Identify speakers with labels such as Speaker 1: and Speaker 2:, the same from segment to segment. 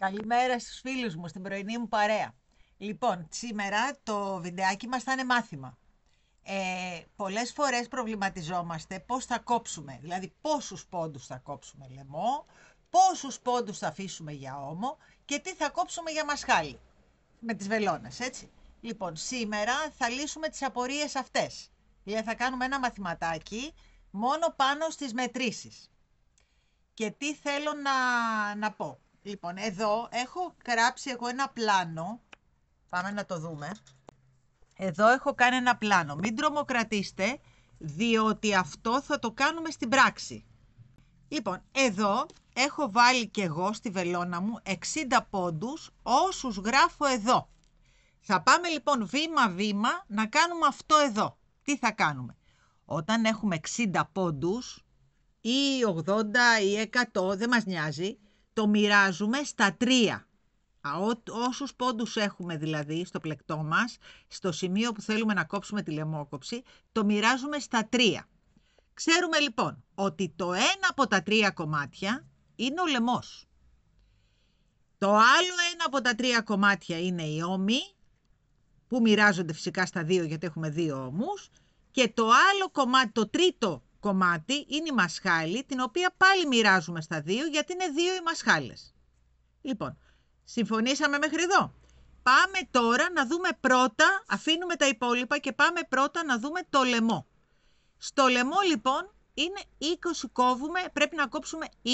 Speaker 1: Καλημέρα στους φίλους μου, στην πρωινή μου παρέα. Λοιπόν, σήμερα το βιντεάκι μας θα είναι μάθημα. Πολλές φορές προβληματιζόμαστε πώς θα κόψουμε, δηλαδή πόσους πόντους θα κόψουμε λαιμό, πόσους πόντους θα αφήσουμε για ώμο και τι θα κόψουμε για μασχάλη, με τις βελόνες, έτσι. Λοιπόν, σήμερα θα λύσουμε τις απορίες αυτές. Δηλαδή θα κάνουμε ένα μαθηματάκι μόνο πάνω στις μετρήσεις. Και τι θέλω να πω. Λοιπόν, εδώ έχω γράψει εγώ ένα πλάνο. Πάμε να το δούμε. Εδώ έχω κάνει ένα πλάνο. Μην τρομοκρατήστε, διότι αυτό θα το κάνουμε στην πράξη. Λοιπόν, εδώ έχω βάλει και εγώ στη βελόνα μου 60 πόντους, όσους γράφω εδώ. Θα πάμε λοιπόν βήμα-βήμα να κάνουμε αυτό εδώ. Τι θα κάνουμε? Όταν έχουμε 60 πόντους, ή 80 ή 100, δεν μας νοιάζει, το μοιράζουμε στα 3. Όσους πόντους έχουμε δηλαδή στο πλεκτό μας, στο σημείο που θέλουμε να κόψουμε τη λαιμόκοψη, το μοιράζουμε στα 3. Ξέρουμε λοιπόν ότι το ένα από τα 3 κομμάτια είναι ο λαιμός. Το άλλο ένα από τα 3 κομμάτια είναι οι ώμοι, που μοιράζονται φυσικά στα 2 γιατί έχουμε 2 ώμους, και το άλλο κομμάτι, το τρίτο κομμάτι, είναι η μασχάλη, την οποία πάλι μοιράζουμε στα 2 γιατί είναι 2 οι μασχάλες. Λοιπόν, συμφωνήσαμε μέχρι εδώ? Πάμε τώρα να δούμε πρώτα, αφήνουμε τα υπόλοιπα και πάμε πρώτα να δούμε το λαιμό. Στο λαιμό λοιπόν είναι 20 κόβουμε, πρέπει να κόψουμε 20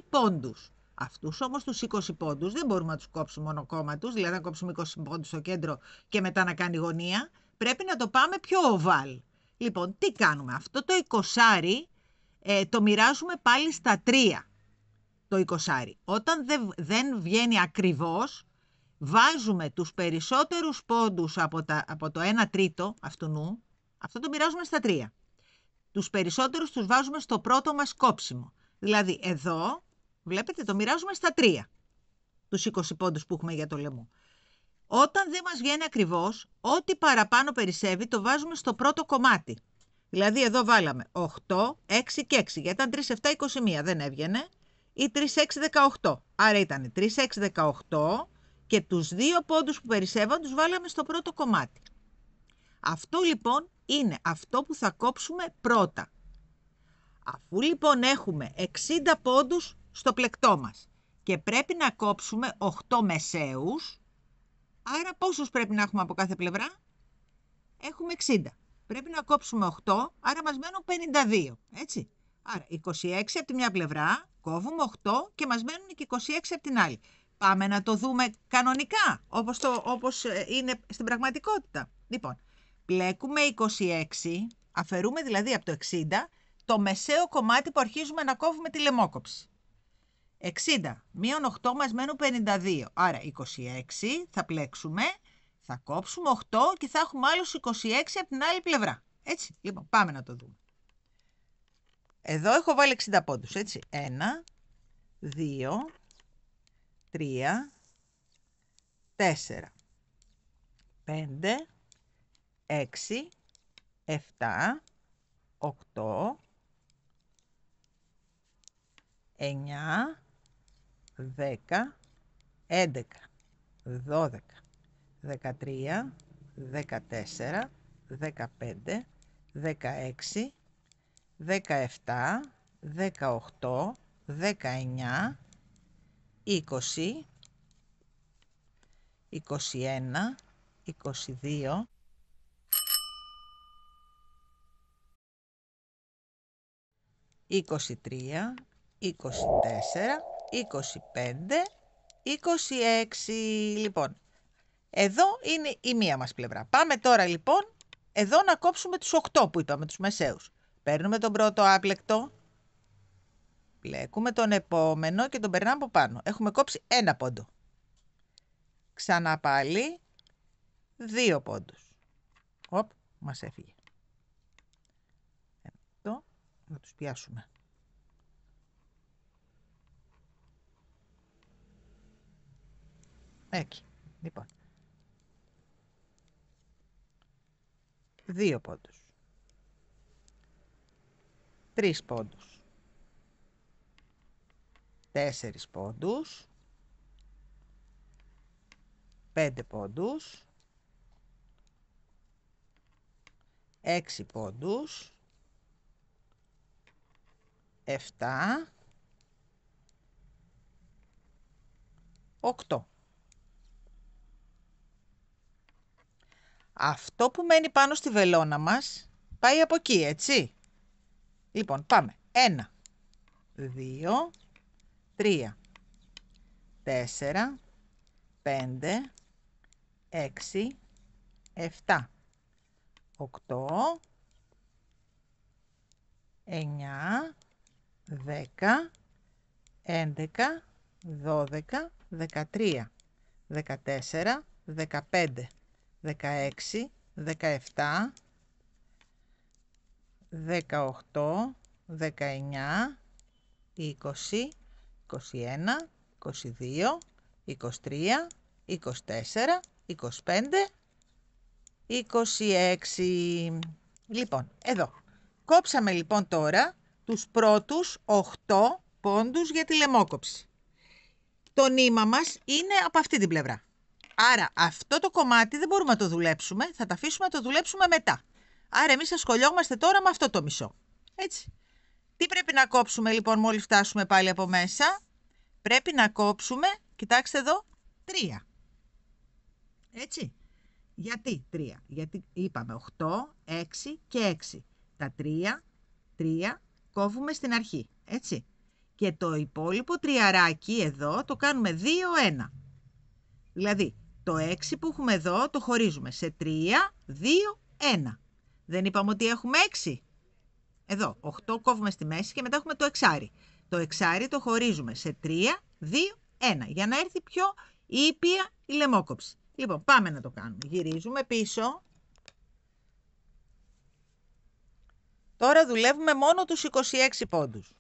Speaker 1: πόντους. Αυτούς όμως τους 20 πόντους δεν μπορούμε να τους κόψουμε μόνο κόμματους, δηλαδή να κόψουμε 20 πόντους στο κέντρο και μετά να κάνει γωνία. Πρέπει να το πάμε πιο οβάλ. Λοιπόν, τι κάνουμε? Αυτό το 20 το μοιράζουμε πάλι στα 3. Το 20. Όταν δεν βγαίνει ακριβώς, βάζουμε τους περισσότερους πόντους από το 1 τρίτο αυτού, αυτό το μοιράζουμε στα 3. Τους περισσότερους τους βάζουμε στο πρώτο μας κόψιμο. Δηλαδή εδώ, βλέπετε, το μοιράζουμε στα 3. Τους 20 πόντους που έχουμε για το λαιμό. Όταν δεν μας βγαίνει ακριβώς, ό,τι παραπάνω περισσεύει το βάζουμε στο πρώτο κομμάτι. Δηλαδή εδώ βάλαμε 8, 6 και 6. Γιατί ήταν 3, 7, 21, δεν έβγαινε. Ή 3, 6, 18. Άρα ήταν 3, 6, 18 και τους 2 πόντους που περισσεύαν τους βάλαμε στο πρώτο κομμάτι. Αυτό λοιπόν είναι αυτό που θα κόψουμε πρώτα. Αφού λοιπόν έχουμε 60 πόντους στο πλεκτό μας και πρέπει να κόψουμε 8 μεσαίους, άρα πόσους πρέπει να έχουμε από κάθε πλευρά? Έχουμε 60. Πρέπει να κόψουμε 8, άρα μας μένουν 52, έτσι. Άρα 26 από τη μια πλευρά, κόβουμε 8 και μας μένουν και 26 από την άλλη. Πάμε να το δούμε κανονικά, όπως είναι στην πραγματικότητα. Λοιπόν, πλέκουμε 26, αφαιρούμε δηλαδή από το 60, το μεσαίο κομμάτι που αρχίζουμε να κόβουμε τη λαιμόκοψη. 60 μείον 8 μας μένουν 52, άρα 26 θα πλέξουμε, θα κόψουμε 8 και θα έχουμε άλλους 26 από την άλλη πλευρά. Έτσι, λοιπόν, πάμε να το δούμε. Εδώ έχω βάλει 60 πόντους, έτσι. 1, 2, 3, 4, 5, 6, 7, 8, 9, 10, 11, 12, 13, 14, 15, 16, 17, 18, 19, 20, 21, 22, 23, 24, 25, 26. Λοιπόν, εδώ είναι η μία μας πλευρά. Πάμε τώρα λοιπόν εδώ να κόψουμε τους 8 που είπαμε, τους μεσαίους. Παίρνουμε τον πρώτο άπλεκτο, πλέκουμε τον επόμενο και τον περνάμε από πάνω. Έχουμε κόψει 1 πόντο. Ξανά πάλι 2 πόντους. Οπ, μας έφυγε. Εδώ, να τους πιάσουμε. Εκεί, λοιπόν. 2 πόντους. 3 πόντους. 4 πόντους. 5 πόντους, 6 πόντους, 7, 8. Αυτό που μένει πάνω στη βελόνα μας πάει από εκεί, έτσι. Λοιπόν, πάμε. 1, 2, 3, 4, 5, 6, 7, 8, 9, 10, 11, 12, 13, 14, 15, 16, 17, 18, 19, 20, 21, 22, 23, 24, 25, 26. Λοιπόν, εδώ. Κόψαμε λοιπόν τώρα τους πρώτους 8 πόντους για τη λαιμόκοψη. Το νήμα μας είναι από αυτή την πλευρά. Άρα αυτό το κομμάτι δεν μπορούμε να το δουλέψουμε, θα το αφήσουμε να το δουλέψουμε μετά. Άρα εμείς ασχολιόμαστε τώρα με αυτό το μισό. Έτσι. Τι πρέπει να κόψουμε λοιπόν μόλις φτάσουμε πάλι από μέσα? Πρέπει να κόψουμε, κοιτάξτε εδώ, 3. Έτσι. Γιατί 3? Γιατί είπαμε 8, 6 και 6. Τα 3 κόβουμε στην αρχή, έτσι. Και το υπόλοιπο τριαράκι εδώ το κάνουμε 2-1. Δηλαδή το 6 που έχουμε εδώ το χωρίζουμε σε 3, 2, 1. Δεν είπαμε ότι έχουμε 6? Εδώ 8 κόβουμε στη μέση και μετά έχουμε το εξάρι. Το εξάρι το χωρίζουμε σε 3, 2, 1 για να έρθει πιο ήπια η λαιμόκοψη. Λοιπόν, πάμε να το κάνουμε. Γυρίζουμε πίσω. Τώρα δουλεύουμε μόνο τους 26 πόντους.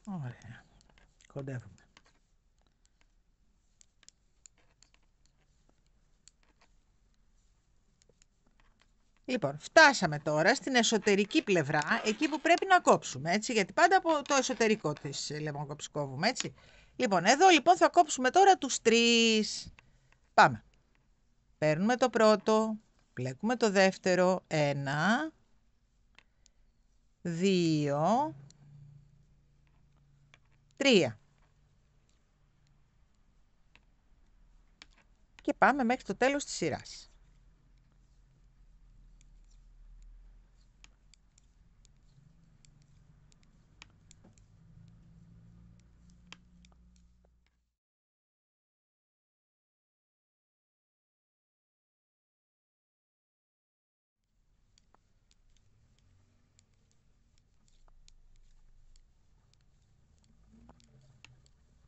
Speaker 1: Ωραία. Κοντεύουμε. Λοιπόν, φτάσαμε τώρα στην εσωτερική πλευρά, εκεί που πρέπει να κόψουμε, έτσι, γιατί πάντα από το εσωτερικό της λαιμόκοψης κόβουμε, έτσι. Λοιπόν, εδώ λοιπόν θα κόψουμε τώρα τους 3. Πάμε. Παίρνουμε το πρώτο, πλέκουμε το δεύτερο, 1, 2, 3. Και πάμε μέχρι το τέλος της σειράς.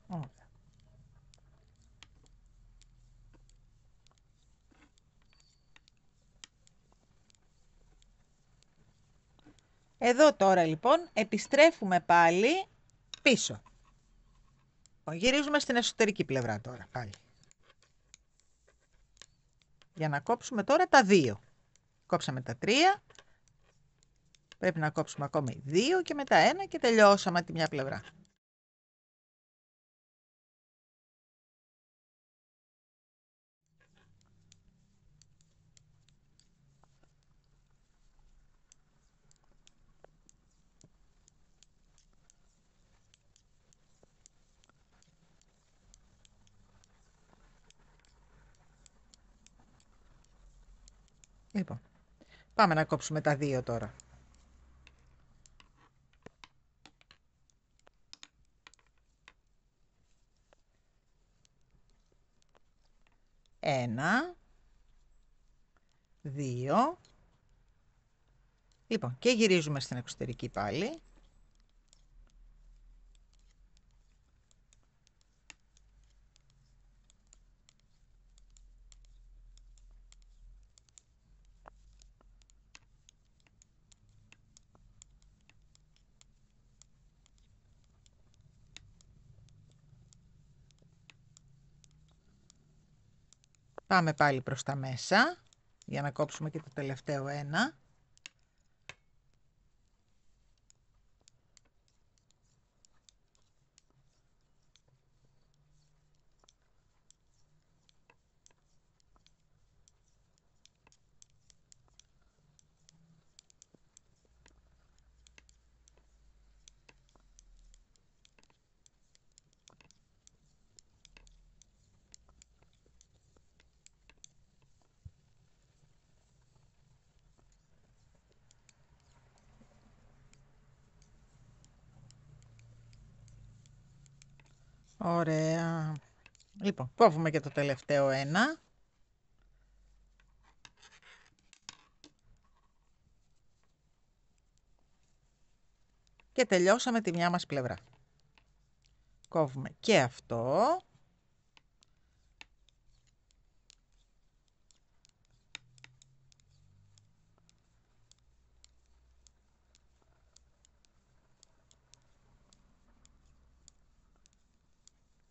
Speaker 1: Ωραία. Εδώ τώρα λοιπόν επιστρέφουμε πάλι πίσω. Γυρίζουμε στην εσωτερική πλευρά τώρα πάλι. Για να κόψουμε τώρα τα 2. Κόψαμε τα 3. Πρέπει να κόψουμε ακόμη 2 και μετά 1 και τελειώσαμε τη μια πλευρά. Λοιπόν, πάμε να κόψουμε τα 2 τώρα. Ένα, 2. Λοιπόν, και γυρίζουμε στην εξωτερική πάλι. Πάμε πάλι προς τα μέσα, για να κόψουμε και το τελευταίο ένα. Ωραία. Λοιπόν, κόβουμε και το τελευταίο ένα. Και τελειώσαμε τη μια μας πλευρά. Κόβουμε και αυτό.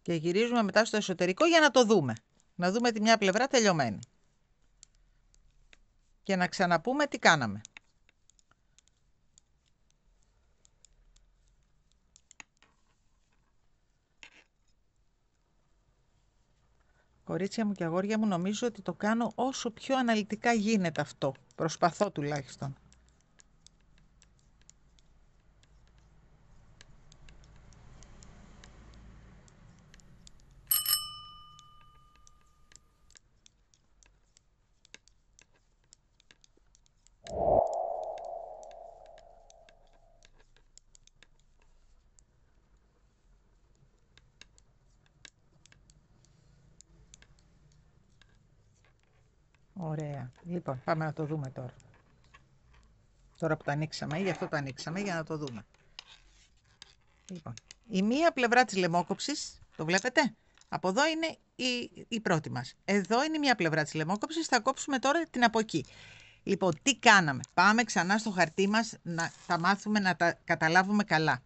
Speaker 1: Και γυρίζουμε μετά στο εσωτερικό για να το δούμε. Να δούμε τη μια πλευρά τελειωμένη. Και να ξαναπούμε τι κάναμε. Κορίτσια μου και αγόρια μου, νομίζω ότι το κάνω όσο πιο αναλυτικά γίνεται αυτό. Προσπαθώ τουλάχιστον. Ωραία. Λοιπόν, πάμε να το δούμε τώρα. Τώρα που το ανοίξαμε, γι' αυτό το ανοίξαμε, για να το δούμε. Λοιπόν, η μία πλευρά της λαιμόκοψης, το βλέπετε, από εδώ είναι η πρώτη μας. Εδώ είναι η μία πλευρά της λαιμόκοψης, θα κόψουμε τώρα την από εκεί. Λοιπόν, τι κάναμε. Πάμε ξανά στο χαρτί μας να τα μάθουμε, να τα καταλάβουμε καλά.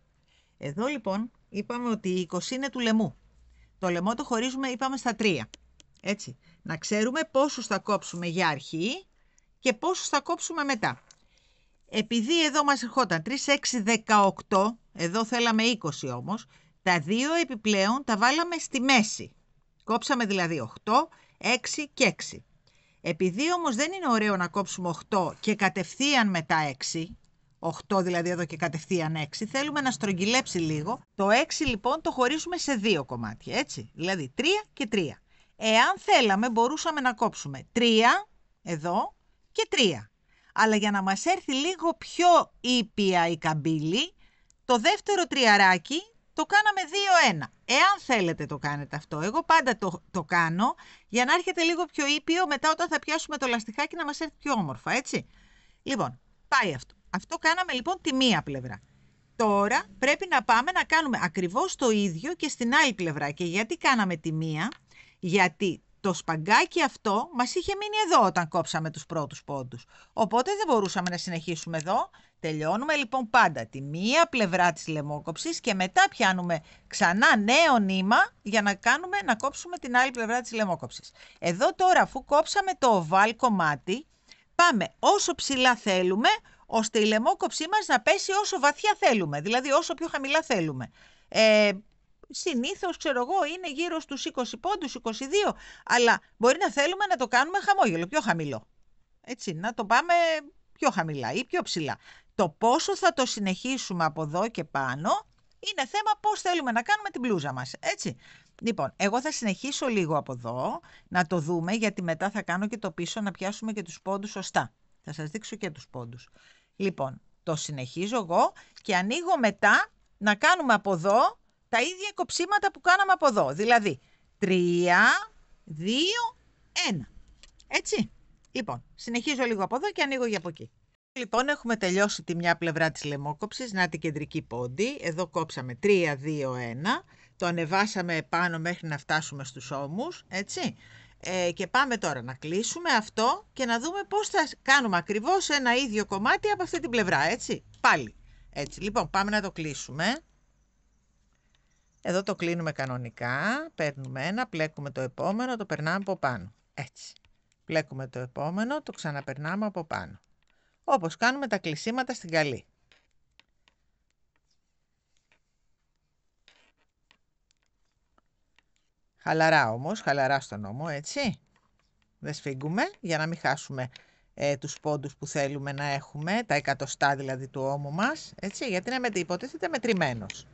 Speaker 1: Εδώ λοιπόν είπαμε ότι η 20 είναι του λαιμού. Το λαιμό το χωρίζουμε, είπαμε, στα 3. Έτσι, να ξέρουμε πόσους θα κόψουμε για αρχή και πόσους θα κόψουμε μετά. Επειδή εδώ μας ερχόταν 3, 6, 18, εδώ θέλαμε 20 όμως, τα δύο επιπλέον τα βάλαμε στη μέση. Κόψαμε δηλαδή 8, 6 και 6. Επειδή όμως δεν είναι ωραίο να κόψουμε 8 και κατευθείαν μετά 6, 8 δηλαδή εδώ και κατευθείαν 6, θέλουμε να στρογγυλέψει λίγο. Το 6 λοιπόν το χωρίζουμε σε δύο κομμάτια, έτσι, δηλαδή 3 και 3. Εάν θέλαμε μπορούσαμε να κόψουμε 3 εδώ και 3. Αλλά για να μας έρθει λίγο πιο ήπια η καμπύλη, το δεύτερο τριαράκι το κάναμε 2-1. Εάν θέλετε το κάνετε αυτό. Εγώ πάντα το κάνω για να έρχεται λίγο πιο ήπιο μετά όταν θα πιάσουμε το λαστιχάκι να μας έρθει πιο όμορφα, έτσι. Λοιπόν, πάει αυτό. Αυτό κάναμε λοιπόν τη μία πλευρά. Τώρα πρέπει να πάμε να κάνουμε ακριβώς το ίδιο και στην άλλη πλευρά. Και γιατί κάναμε τη μία? Γιατί το σπαγκάκι αυτό μας είχε μείνει εδώ όταν κόψαμε τους πρώτους πόντους. Οπότε δεν μπορούσαμε να συνεχίσουμε εδώ. Τελειώνουμε λοιπόν πάντα τη μία πλευρά της λαιμόκοψης και μετά πιάνουμε ξανά νέο νήμα για να κόψουμε την άλλη πλευρά της λαιμόκοψης. Εδώ τώρα, αφού κόψαμε το οβάλ κομμάτι, πάμε όσο ψηλά θέλουμε, ώστε η λαιμόκοψή μας να πέσει όσο βαθιά θέλουμε, δηλαδή όσο πιο χαμηλά θέλουμε. Συνήθως, ξέρω εγώ, είναι γύρω στους 20 πόντους, 22, αλλά μπορεί να θέλουμε να το κάνουμε χαμόγελο, πιο χαμηλό. Έτσι, να το πάμε πιο χαμηλά ή πιο ψηλά. Το πόσο θα το συνεχίσουμε από εδώ και πάνω είναι θέμα πώς θέλουμε να κάνουμε την μπλούζα μας, έτσι. Λοιπόν, εγώ θα συνεχίσω λίγο από εδώ, να το δούμε, γιατί μετά θα κάνω και το πίσω να πιάσουμε και τους πόντους σωστά. Θα σας δείξω και τους πόντους. Λοιπόν, το συνεχίζω εγώ και ανοίγω μετά να κάνουμε από εδώ τα ίδια κοψίματα που κάναμε από εδώ. Δηλαδή, 3, 2, 1. Έτσι. Λοιπόν, συνεχίζω λίγο από εδώ και ανοίγω για από εκεί. Λοιπόν, έχουμε τελειώσει τη μια πλευρά της λαιμόκοψης, να την κεντρική πόντη. Εδώ κόψαμε 3, 2, 1. Το ανεβάσαμε πάνω μέχρι να φτάσουμε στους ώμους, έτσι. Και πάμε τώρα να κλείσουμε αυτό και να δούμε πώς θα κάνουμε ακριβώς ένα ίδιο κομμάτι από αυτή την πλευρά, έτσι. Πάλι, έτσι. Λοιπόν, πάμε να το κλείσουμε. Εδώ το κλείνουμε κανονικά, παίρνουμε ένα, πλέκουμε το επόμενο, το περνάμε από πάνω, έτσι. Πλέκουμε το επόμενο, το ξαναπερνάμε από πάνω. Όπως κάνουμε τα κλεισίματα στην καλή. Χαλαρά όμως, χαλαρά στον ώμο, έτσι. Δεν σφίγγουμε για να μην χάσουμε τους πόντους που θέλουμε να έχουμε, τα εκατοστά δηλαδή του ώμου μας, έτσι, γιατί είναι υποτίθεται μετρημένος.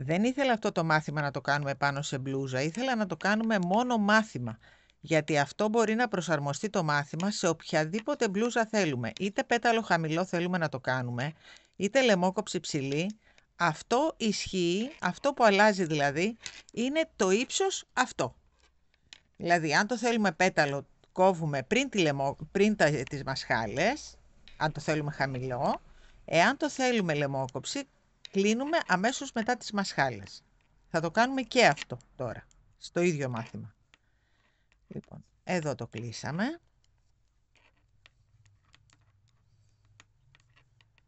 Speaker 1: Δεν ήθελα αυτό το μάθημα να το κάνουμε πάνω σε μπλούζα, ήθελα να το κάνουμε μόνο μάθημα, γιατί αυτό μπορεί να προσαρμοστεί το μάθημα σε οποιαδήποτε μπλούζα θέλουμε. Είτε πέταλο χαμηλό θέλουμε να το κάνουμε, είτε λαιμόκοψη ψηλή. Αυτό ισχύει, αυτό που αλλάζει δηλαδή, είναι το ύψος αυτό. Δηλαδή, αν το θέλουμε πέταλο, κόβουμε πριν τις μασχάλες, αν το θέλουμε χαμηλό. Εάν το θέλουμε λαιμόκοψη, κλείνουμε αμέσως μετά τις μασχάλες. Θα το κάνουμε και αυτό τώρα, στο ίδιο μάθημα. Λοιπόν, εδώ το κλείσαμε.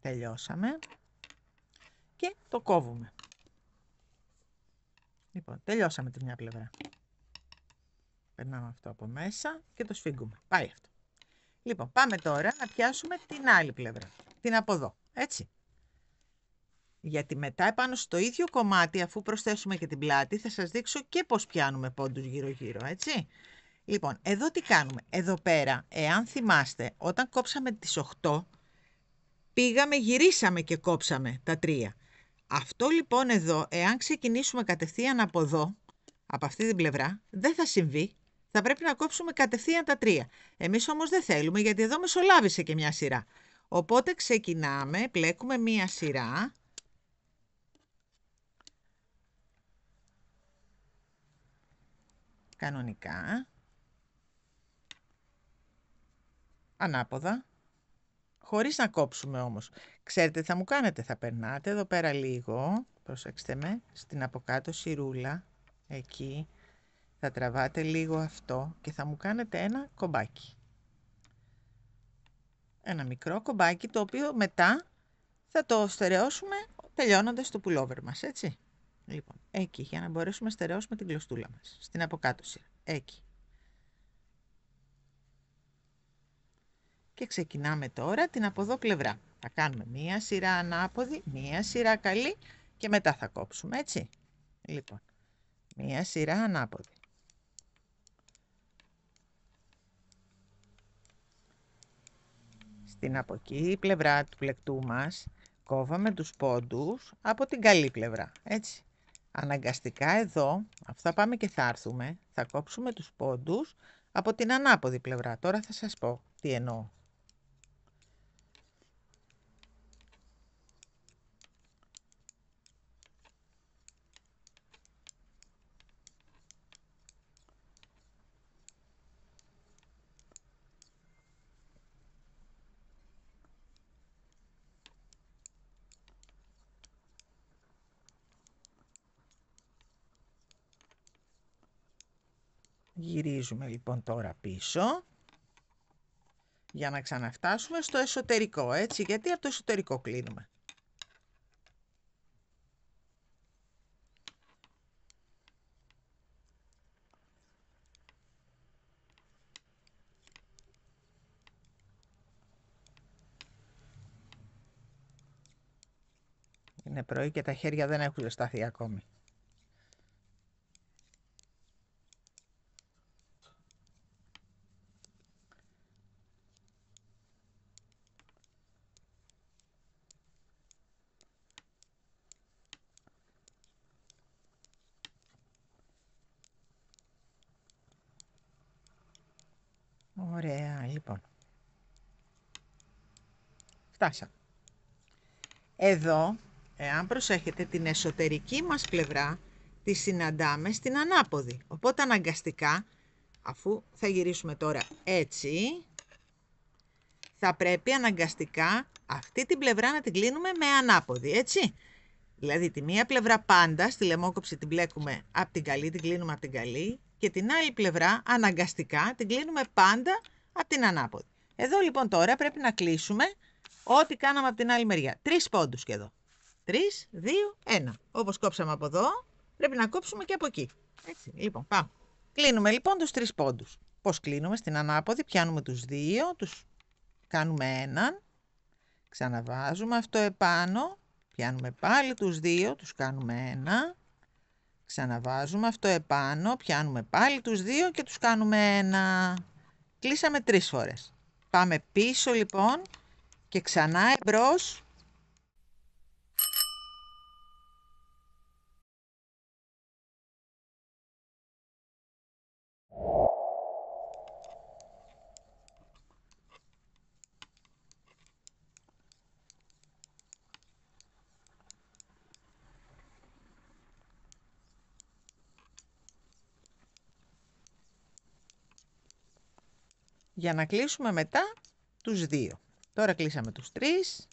Speaker 1: Τελειώσαμε. Και το κόβουμε. Λοιπόν, τελειώσαμε τη μια πλευρά. Περνάμε αυτό από μέσα και το σφίγγουμε. Πάει αυτό. Λοιπόν, πάμε τώρα να πιάσουμε την άλλη πλευρά. Την από εδώ, έτσι. Γιατί μετά επάνω στο ίδιο κομμάτι, αφού προσθέσουμε και την πλάτη, θα σας δείξω και πώς πιάνουμε πόντους γύρω-γύρω, έτσι. Λοιπόν, εδώ τι κάνουμε. Εδώ πέρα, εάν θυμάστε, όταν κόψαμε τις 8, πήγαμε, γυρίσαμε και κόψαμε τα 3. Αυτό λοιπόν εδώ, εάν ξεκινήσουμε κατευθείαν από εδώ, από αυτή την πλευρά, δεν θα συμβεί. Θα πρέπει να κόψουμε κατευθείαν τα 3. Εμείς όμως δεν θέλουμε, γιατί εδώ μεσολάβησε και μια σειρά. Οπότε ξεκινάμε, πλέκουμε μια σειρά. Κανονικά. Ανάποδα. Χωρίς να κόψουμε όμως. Ξέρετε τι θα μου κάνετε. Θα περνάτε εδώ πέρα λίγο. Προσέξτε με. Στην από κάτω σειρούλα. Εκεί. Θα τραβάτε λίγο αυτό και θα μου κάνετε ένα κομπάκι. Ένα μικρό κομπάκι, το οποίο μετά θα το στερεώσουμε τελειώνοντας το πουλόβερ μας, έτσι. Λοιπόν, εκεί, για να μπορέσουμε να στερεώσουμε την κλωστούλα μας. Στην από κάτω σειρά. Εκεί. Και ξεκινάμε τώρα την από εδώ πλευρά. Θα κάνουμε μία σειρά ανάποδη, μία σειρά καλή και μετά θα κόψουμε, έτσι. Λοιπόν, μία σειρά ανάποδη. Στην από εκεί πλευρά του πλεκτού μας κόβαμε τους πόντους από την καλή πλευρά, έτσι. Αναγκαστικά εδώ, αυτά πάμε και θα έρθουμε, θα κόψουμε τους πόντους από την ανάποδη πλευρά. Τώρα θα σας πω τι εννοώ. Γυρίζουμε λοιπόν τώρα πίσω για να ξαναφτάσουμε στο εσωτερικό, έτσι, γιατί από το εσωτερικό κλείνουμε. Είναι πρωί και τα χέρια δεν έχουν ζεσταθεί ακόμη. Ωραία, λοιπόν. Φτάσαμε. Εδώ, εάν προσέχετε την εσωτερική μας πλευρά, τη συναντάμε στην ανάποδη. Οπότε αναγκαστικά, αφού θα γυρίσουμε τώρα έτσι, θα πρέπει αναγκαστικά αυτή την πλευρά να την κλείνουμε με ανάποδη, έτσι. Δηλαδή τη μία πλευρά πάντα στη λαιμόκοψη την μπλέκουμε από την καλή, την κλείνουμε από την καλή, και την άλλη πλευρά αναγκαστικά την κλείνουμε πάντα από την ανάποδη. Εδώ λοιπόν τώρα πρέπει να κλείσουμε ό,τι κάναμε από την άλλη μεριά. 3 πόντους και εδώ. 3, 2, 1. Όπως κόψαμε από εδώ, πρέπει να κόψουμε και από εκεί. Έτσι, λοιπόν, πάμε. Κλείνουμε λοιπόν τους 3 πόντους. Πώς κλείνουμε? Στην ανάποδη πιάνουμε τους 2, τους κάνουμε 1, ξαναβάζουμε αυτό επάνω, πιάνουμε πάλι τους 2, τους κάνουμε 1, ξαναβάζουμε αυτό επάνω, πιάνουμε πάλι τους 2 και τους κάνουμε 1. Κλείσαμε 3 φορές. Πάμε πίσω λοιπόν και ξανά εμπρός. Για να κλείσουμε μετά τους 2. Τώρα κλείσαμε τους 3.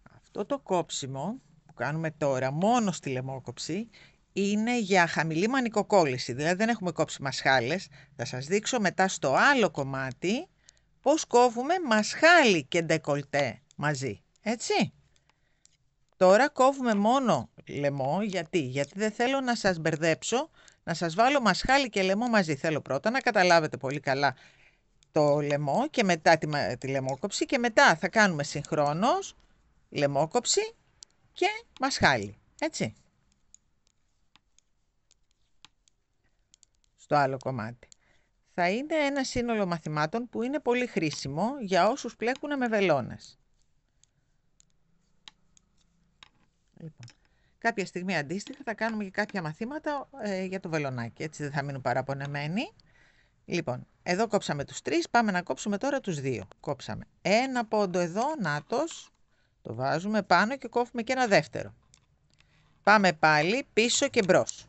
Speaker 1: Αυτό το κόψιμο που κάνουμε τώρα μόνο στη λαιμόκοψη είναι για χαμηλή μανικοκόλληση. Δηλαδή δεν έχουμε κόψει μασχάλες. Θα σας δείξω μετά στο άλλο κομμάτι πώς κόβουμε μασχάλι και ντεκολτέ μαζί. Έτσι. Τώρα κόβουμε μόνο λαιμό. Γιατί δεν θέλω να σας μπερδέψω, να σας βάλω μασχάλι και λαιμό μαζί. Θέλω πρώτα να καταλάβετε πολύ καλά το λαιμό και μετά τη λαιμόκοψη, και μετά θα κάνουμε συγχρόνως λαιμόκοψη και μασχάλι. Έτσι. Στο άλλο κομμάτι. Θα είναι ένα σύνολο μαθημάτων που είναι πολύ χρήσιμο για όσους πλέκουν με βελόνες. Λοιπόν, κάποια στιγμή αντίστοιχα θα κάνουμε και κάποια μαθήματα για το βελονάκι, έτσι δεν θα μείνουν παραπονεμένοι. Λοιπόν, εδώ κόψαμε τους 3, πάμε να κόψουμε τώρα τους 2. Κόψαμε ένα πόντο εδώ, νάτος, το βάζουμε πάνω και κόβουμε και ένα δεύτερο. Πάμε πάλι πίσω και μπρος.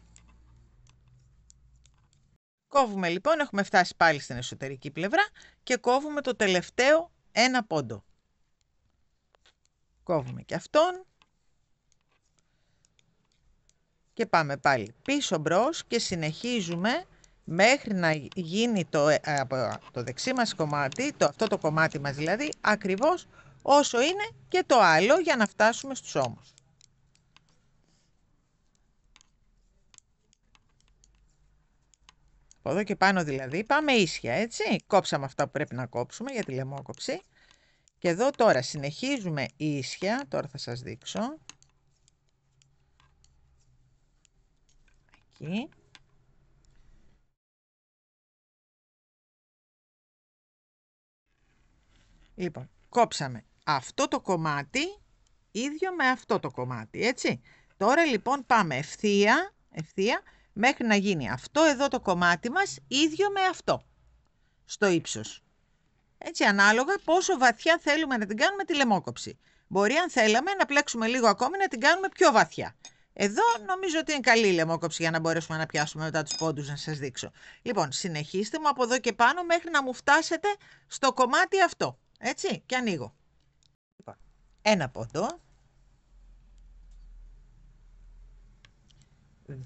Speaker 1: Κόβουμε λοιπόν, έχουμε φτάσει πάλι στην εσωτερική πλευρά και κόβουμε το τελευταίο ένα πόντο. Κόβουμε και αυτόν. Και πάμε πάλι πίσω μπρος και συνεχίζουμε μέχρι να γίνει το δεξί μας κομμάτι, αυτό το κομμάτι μας δηλαδή, ακριβώς όσο είναι και το άλλο για να φτάσουμε στους ώμους. Από εδώ και πάνω δηλαδή πάμε ίσια, έτσι. Κόψαμε αυτά που πρέπει να κόψουμε για τη λαιμόκοψη. Και εδώ τώρα συνεχίζουμε ίσια, τώρα θα σας δείξω. Εκεί. Λοιπόν, κόψαμε αυτό το κομμάτι ίδιο με αυτό το κομμάτι, έτσι. Τώρα λοιπόν πάμε ευθεία μέχρι να γίνει αυτό εδώ το κομμάτι μας ίδιο με αυτό στο ύψος. Έτσι, ανάλογα πόσο βαθιά θέλουμε να την κάνουμε τη λαιμόκοψη. Μπορεί αν θέλαμε να πλέξουμε λίγο ακόμη να την κάνουμε πιο βαθιά. Εδώ νομίζω ότι είναι καλή η λαιμόκοψη για να μπορέσουμε να πιάσουμε μετά τους πόντους να σας δείξω. Λοιπόν, συνεχίστε μου από εδώ και πάνω μέχρι να μου φτάσετε στο κομμάτι αυτό. Έτσι, και ανοίγω. Λοιπόν, ένα πόντο.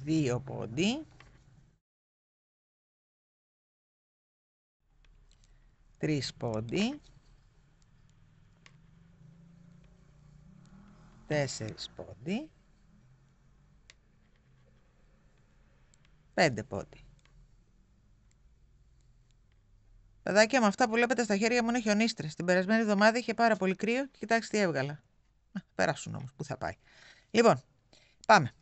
Speaker 1: 2 πόντι. 3 πόντι. 4 πόντι. 5 πόντι. Παιδάκια, με αυτά που βλέπετε στα χέρια μου είναι χιονίστρες. Την περασμένη εβδομάδα είχε πάρα πολύ κρύο και κοιτάξτε τι έβγαλα. Περάσουν όμως, πού θα πάει. Λοιπόν, πάμε.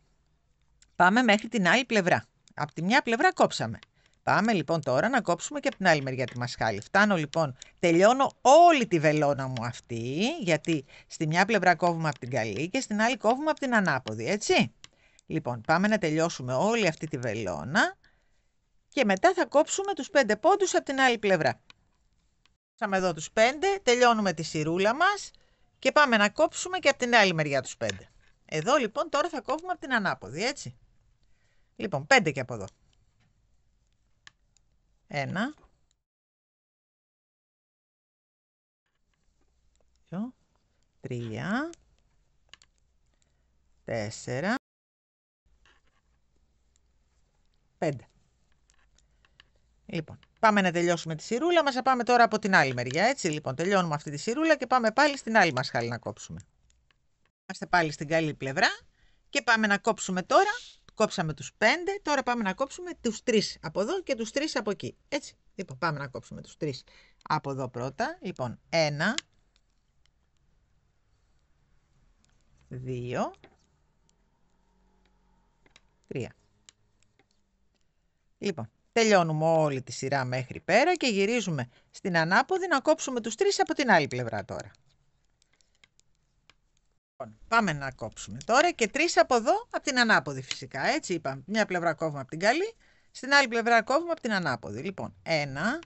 Speaker 1: Πάμε μέχρι την άλλη πλευρά. Από τη μια πλευρά κόψαμε. Πάμε λοιπόν τώρα να κόψουμε και από την άλλη μεριά τη μασχάλη. Φτάνω λοιπόν, τελειώνω όλη τη βελόνα μου αυτή, γιατί στη μια πλευρά κόβουμε από την καλή και στην άλλη κόβουμε από την ανάποδη, έτσι. Λοιπόν, πάμε να τελειώσουμε όλη αυτή τη βελόνα και μετά θα κόψουμε τους 5 πόντους από την άλλη πλευρά. Κόψαμε εδώ τους 5, τελειώνουμε τη σειρούλα μας και πάμε να κόψουμε και από την άλλη μεριά τους 5. Εδώ λοιπόν τώρα θα κόβουμε από την ανάποδη, έτσι. Λοιπόν, 5 και από εδώ. 1, 2, 3, 4, 5. Λοιπόν, πάμε να τελειώσουμε τη σειρούλα μας, θα πάμε τώρα από την άλλη μεριά, έτσι. Λοιπόν, τελειώνουμε αυτή τη σειρούλα και πάμε πάλι στην άλλη μασχάλη να κόψουμε. Είμαστε πάλι στην καλή πλευρά και πάμε να κόψουμε τώρα. Κόψαμε τους 5, τώρα πάμε να κόψουμε τους 3 από εδώ και τους 3 από εκεί, έτσι. Λοιπόν, πάμε να κόψουμε τους 3 από εδώ πρώτα. Λοιπόν, 1, 2, 3. Λοιπόν, τελειώνουμε όλη τη σειρά μέχρι πέρα και γυρίζουμε στην ανάποδη να κόψουμε τους 3 από την άλλη πλευρά τώρα. Λοιπόν, πάμε να κόψουμε τώρα και 3 από εδώ από την ανάποδη φυσικά, έτσι είπαμε. Μια πλευρά κόβουμε από την καλή, στην άλλη πλευρά κόβουμε από την ανάποδη. Λοιπόν, 1,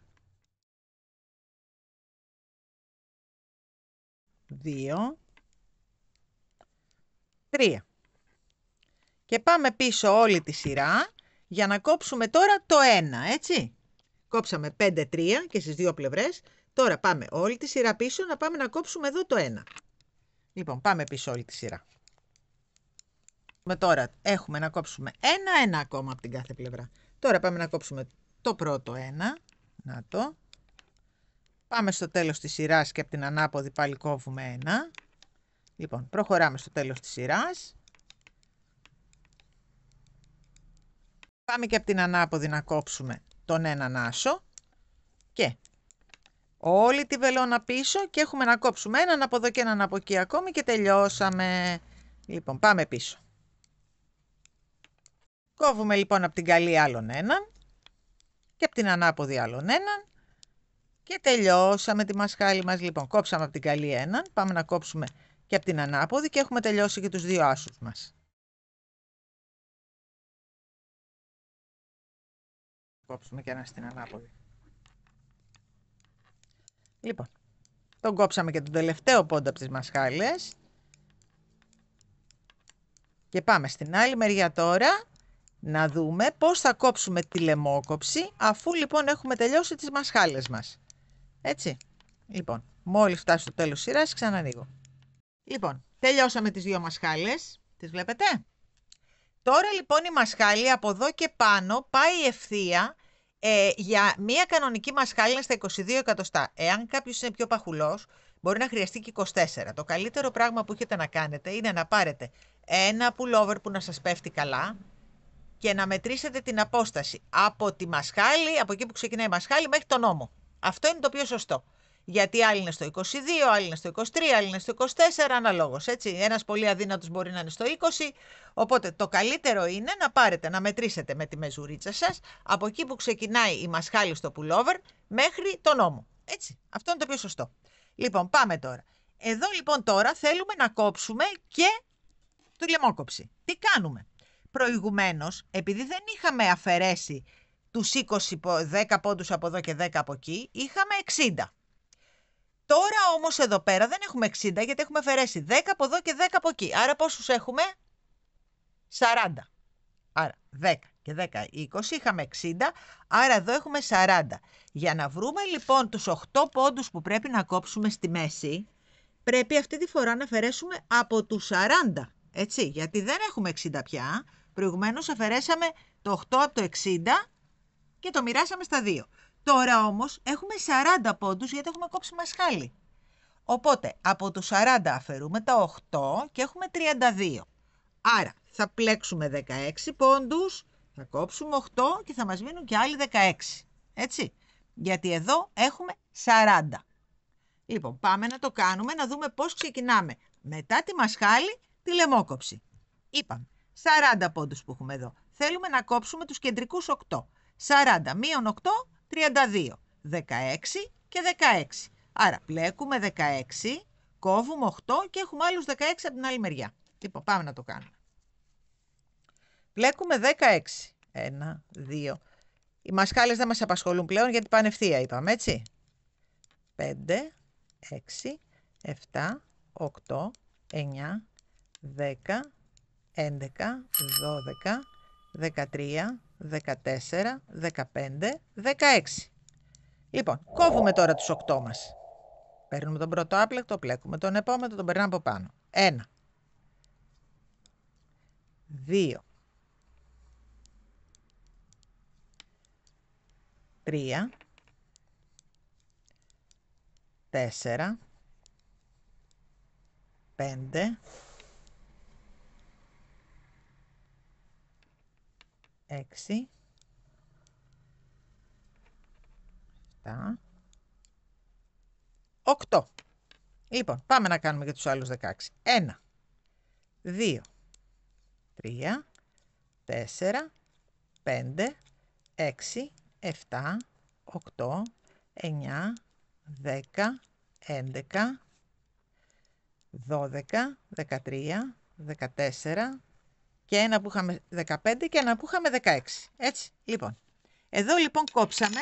Speaker 1: 2, 3. Και πάμε πίσω όλη τη σειρά για να κόψουμε τώρα το 1, έτσι. Κόψαμε 5, 3 και στις δύο πλευρές. Τώρα πάμε όλη τη σειρά πίσω να πάμε να κόψουμε εδώ το 1. Λοιπόν, πάμε πίσω όλη τη σειρά. Τώρα έχουμε να κόψουμε ένα ακόμα από την κάθε πλευρά. Τώρα πάμε να κόψουμε το πρώτο 1. Να το. Πάμε στο τέλος της σειράς και από την ανάποδη πάλι κόβουμε 1. Λοιπόν, προχωράμε στο τέλος της σειράς. Πάμε και από την ανάποδη να κόψουμε τον έναν άσο και όλη τη βελόνα πίσω και έχουμε να κόψουμε έναν από εδώ και έναν από εκεί ακόμη και τελειώσαμε. Λοιπόν, πάμε πίσω. Κόβουμε λοιπόν από την καλή άλλον έναν και από την ανάποδη άλλον έναν και τελειώσαμε τη μασχάλη μας. Λοιπόν, κόψαμε από την καλή έναν, πάμε να κόψουμε και από την ανάποδη και έχουμε τελειώσει και τους δύο άσους μας. Κόψουμε και ένα στην ανάποδη. Λοιπόν, τον κόψαμε και τον τελευταίο πόντο από τις μασχάλες. Και πάμε στην άλλη μεριά τώρα να δούμε πώς θα κόψουμε τη λαιμόκοψη αφού λοιπόν έχουμε τελειώσει τις μασχάλες μας. Έτσι. Λοιπόν, μόλις φτάσει στο τέλος της σειράς ξανανοίγω. Λοιπόν, τελειώσαμε τις δύο μασχάλες. Τις βλέπετε? Τώρα λοιπόν η μασχάλη από εδώ και πάνω πάει ευθεία. Για μία κανονική μασχάλη είναι στα 22 εκατοστά. Εάν κάποιος είναι πιο παχουλός, μπορεί να χρειαστεί και 24. Το καλύτερο πράγμα που έχετε να κάνετε είναι να πάρετε ένα pullover που να σας πέφτει καλά και να μετρήσετε την απόσταση από τη μασχάλη, από εκεί που ξεκινάει η μασχάλη, μέχρι τον ώμο. Αυτό είναι το πιο σωστό. Γιατί άλλοι είναι στο 22, άλλοι είναι στο 23, άλλοι είναι στο 24, αναλόγως. Έτσι. Ένας πολύ αδύνατος μπορεί να είναι στο 20. Οπότε το καλύτερο είναι να πάρετε, να μετρήσετε με τη μεζουρίτσα σας από εκεί που ξεκινάει η μασχάλη στο pullover μέχρι τον ώμο. Έτσι. Αυτό είναι το πιο σωστό. Λοιπόν, πάμε τώρα. Εδώ λοιπόν τώρα θέλουμε να κόψουμε και τη λαιμόκοψη. Τι κάνουμε? Προηγουμένως, επειδή δεν είχαμε αφαιρέσει τους 10 πόντους από εδώ και 10 από εκεί, είχαμε 60. Τώρα όμως εδώ πέρα δεν έχουμε 60 γιατί έχουμε αφαιρέσει 10 από εδώ και 10 από εκεί. Άρα πόσους έχουμε? 40. Άρα 10 και 10, 20, είχαμε 60, άρα εδώ έχουμε 40. Για να βρούμε λοιπόν τους 8 πόντους που πρέπει να κόψουμε στη μέση, πρέπει αυτή τη φορά να αφαιρέσουμε από τους 40. Έτσι, γιατί δεν έχουμε 60 πια. Προηγουμένως αφαιρέσαμε το 8 από το 60 και το μοιράσαμε στα 2. Τώρα όμως έχουμε 40 πόντους γιατί έχουμε κόψει μασχάλη. Οπότε από τους 40 αφαιρούμε τα 8 και έχουμε 32. Άρα θα πλέξουμε 16 πόντους, θα κόψουμε 8 και θα μας μείνουν και άλλοι 16. Έτσι, γιατί εδώ έχουμε 40. Λοιπόν, πάμε να το κάνουμε, να δούμε πώς ξεκινάμε. Μετά τη μασχάλη, τη λαιμόκοψη. Είπαμε, 40 πόντους που έχουμε εδώ. Θέλουμε να κόψουμε τους κεντρικούς 8. 40 μείον 8, 32. 16 και 16. Άρα πλέκουμε 16, κόβουμε 8 και έχουμε άλλους 16 από την άλλη μεριά. Λοιπόν, πάμε να το κάνουμε. Πλέκουμε 16. 1, 2. Οι μασχάλες δεν μας απασχολούν πλέον γιατί πάνε ευθεία, είπαμε, έτσι. 5, 6, 7, 8, 9, 10, 11, 12, 13, 14, 15, 16. Λοιπόν, κόβουμε τώρα τους 8 μας. Παίρνουμε τον πρώτο άπλεκτο, πλέκουμε τον επόμενο, τον περνάμε από πάνω. 1, 2, 3, 4, 5, 6, 7, 8. Λοιπόν, πάμε να κάνουμε και τους άλλους 16. 1, 2, 3, 4, 5, 6, 7, 8, 9, 10, 11, 12, 13, 14 και ένα που είχαμε 15 και ένα που είχαμε 16. Έτσι, λοιπόν. Εδώ λοιπόν κόψαμε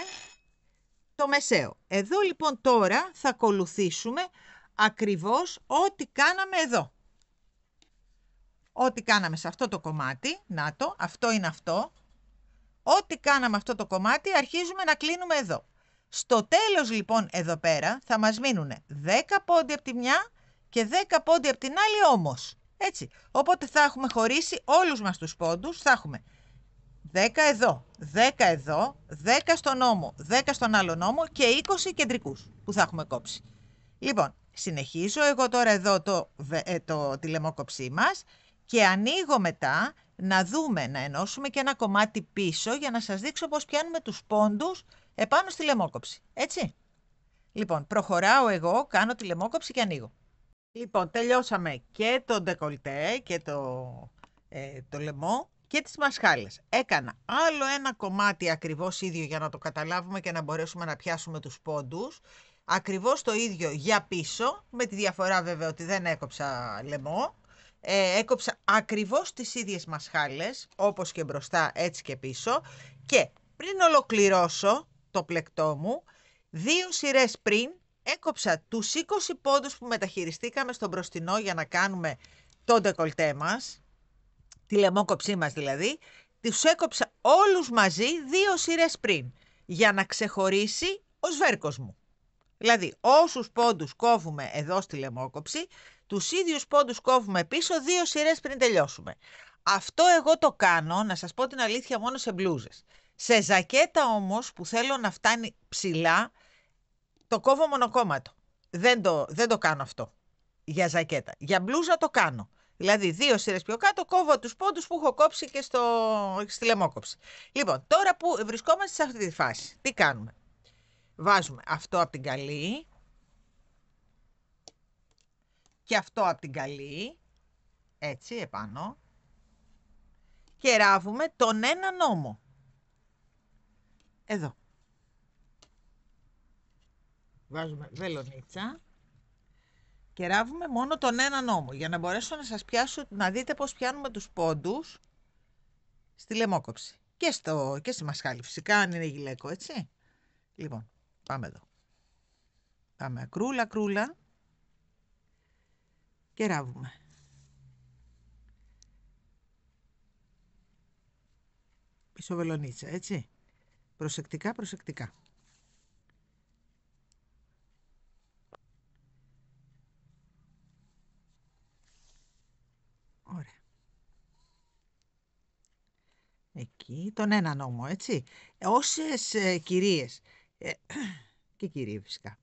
Speaker 1: το μεσαίο. Εδώ λοιπόν τώρα θα ακολουθήσουμε ακριβώς ό,τι κάναμε εδώ. Ό,τι κάναμε σε αυτό το κομμάτι, να το, αυτό είναι αυτό. Ό,τι κάναμε αυτό το κομμάτι αρχίζουμε να κλείνουμε εδώ. Στο τέλος λοιπόν εδώ πέρα θα μας μείνουν 10 πόντι από τη μια και 10 πόντι από την άλλη όμως. Έτσι. Οπότε θα έχουμε χωρίσει όλους μας τους πόντους, θα έχουμε 10 εδώ, 10 εδώ, 10 στον ώμο, 10 στον άλλο ώμο και 20 κεντρικούς που θα έχουμε κόψει. Λοιπόν, συνεχίζω εγώ τώρα εδώ τη λαιμόκοψή μας και ανοίγω μετά να δούμε, να ενώσουμε και ένα κομμάτι πίσω για να σας δείξω πώς πιάνουμε τους πόντους επάνω στη λαιμόκοψη. Έτσι. Λοιπόν, προχωράω εγώ, κάνω τη λαιμόκοψη και ανοίγω. Λοιπόν, τελειώσαμε και το ντεκολτέ και το λαιμό και τις μασχάλες. Έκανα άλλο ένα κομμάτι ακριβώς ίδιο για να το καταλάβουμε και να μπορέσουμε να πιάσουμε τους πόντους. Ακριβώς το ίδιο για πίσω, με τη διαφορά βέβαια ότι δεν έκοψα λαιμό. Έκοψα ακριβώς τις ίδιες μασχάλες, όπως και μπροστά έτσι και πίσω. Και πριν ολοκληρώσω το πλεκτό μου, 2 σειρές πριν, έκοψα τους 20 πόντους που μεταχειριστήκαμε στο μπροστινό για να κάνουμε το ντεκολτέ μας, τη λαιμόκοψή μας δηλαδή, τους έκοψα όλους μαζί 2 σειρές πριν, για να ξεχωρίσει ο σβέρκος μου. Δηλαδή, όσους πόντους κόβουμε εδώ στη λαιμόκοψη, τους ίδιους πόντους κόβουμε πίσω 2 σειρές πριν τελειώσουμε. Αυτό εγώ το κάνω, να σας πω την αλήθεια, μόνο σε μπλούζες. Σε ζακέτα όμως που θέλω να φτάνει ψηλά, το κόβω μονοκόμματο. Δεν το κάνω αυτό για ζακέτα. Για μπλούζα το κάνω. Δηλαδή 2 σειρές πιο κάτω κόβω τους πόντους που έχω κόψει και στη λαιμόκοψη. Λοιπόν, τώρα που βρισκόμαστε σε αυτή τη φάση, τι κάνουμε? Βάζουμε αυτό από την καλή και αυτό από την καλή, έτσι επάνω, και ράβουμε τον έναν ώμο. Εδώ. Βάζουμε βελονίτσα και ράβουμε μόνο τον έναν ώμο, για να μπορέσω να σας πιάσω, να δείτε πώς πιάνουμε τους πόντους στη λαιμόκοψη. Και στη μασχάλη φυσικά, αν είναι γυλαίκο, έτσι. Λοιπόν, πάμε εδώ. Πάμε ακρούλα, κρούλα και ράβουμε. Πίσω βελονίτσα, έτσι. Προσεκτικά, προσεκτικά. Ωραία. Εκεί, τον έναν ώμο, έτσι. Όσες κυρίες και κύριοι φυσικά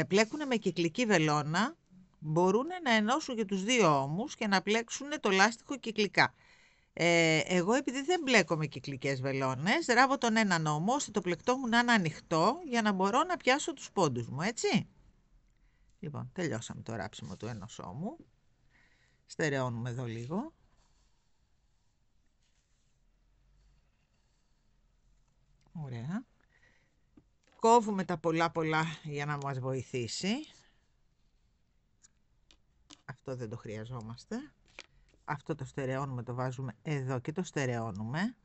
Speaker 1: πλέκουν με κυκλική βελόνα, μπορούν να ενώσουν και τους 2 ώμους και να πλέξουν το λάστιχο κυκλικά. Εγώ επειδή δεν μπλέκω με κυκλικές βελόνες, ράβω τον έναν ώμο ώστε το πλεκτό μου να είναι ανοιχτό για να μπορώ να πιάσω τους πόντους μου, έτσι. Λοιπόν, τελειώσαμε το ράψιμο του ενός ώμου. Στερεώνουμε εδώ λίγο. Ωραία. Κόβουμε τα πολλά για να μας βοηθήσει. Αυτό δεν το χρειαζόμαστε. Αυτό το στερεώνουμε, το βάζουμε εδώ και το στερεώνουμε.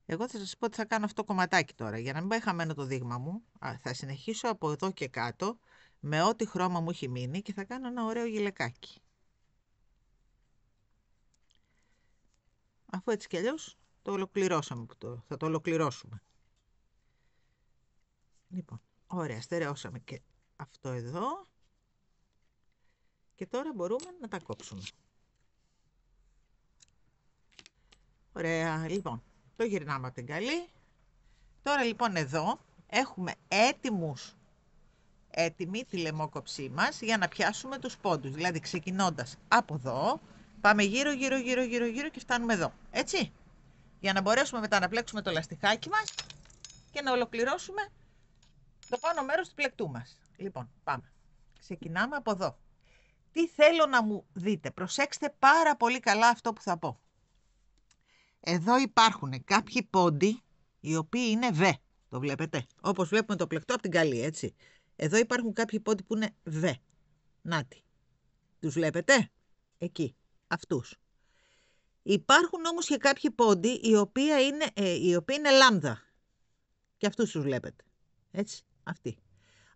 Speaker 1: Εγώ θα σας πω ότι θα κάνω αυτό το κομματάκι τώρα. Για να μην πάει χαμένο το δείγμα μου, θα συνεχίσω από εδώ και κάτω με ό,τι χρώμα μου έχει μείνει και θα κάνω ένα ωραίο γυλαικάκι. Αφού έτσι κι αλλιώς το ολοκληρώσαμε, θα το ολοκληρώσουμε. Λοιπόν, ωραία, στερεώσαμε και αυτό εδώ και τώρα μπορούμε να τα κόψουμε. Ωραία, λοιπόν, το γυρνάμε από την καλή. Τώρα λοιπόν εδώ έχουμε έτοιμη τη λαιμόκοψή μας για να πιάσουμε τους πόντους. Δηλαδή ξεκινώντας από εδώ, πάμε γύρω και φτάνουμε εδώ. Έτσι, για να μπορέσουμε μετά να πλέξουμε το λαστιχάκι μας και να ολοκληρώσουμε το πάνω μέρος του πλεκτού μας. Λοιπόν, πάμε. Ξεκινάμε από εδώ. Τι θέλω να μου δείτε, προσέξτε πάρα πολύ καλά αυτό που θα πω. Εδώ υπάρχουν κάποιοι πόντοι οι οποίοι είναι β. Το βλέπετε. Όπως βλέπουμε το πλεκτό από την καλή, έτσι. Εδώ υπάρχουν κάποιοι πόντοι που είναι β. Νάτι. Τους βλέπετε. Εκεί. Αυτούς. Υπάρχουν όμως και κάποιοι πόντοι οι οποίοι είναι λάμδα. Και αυτούς τους βλέπετε. Έτσι. Αυτοί.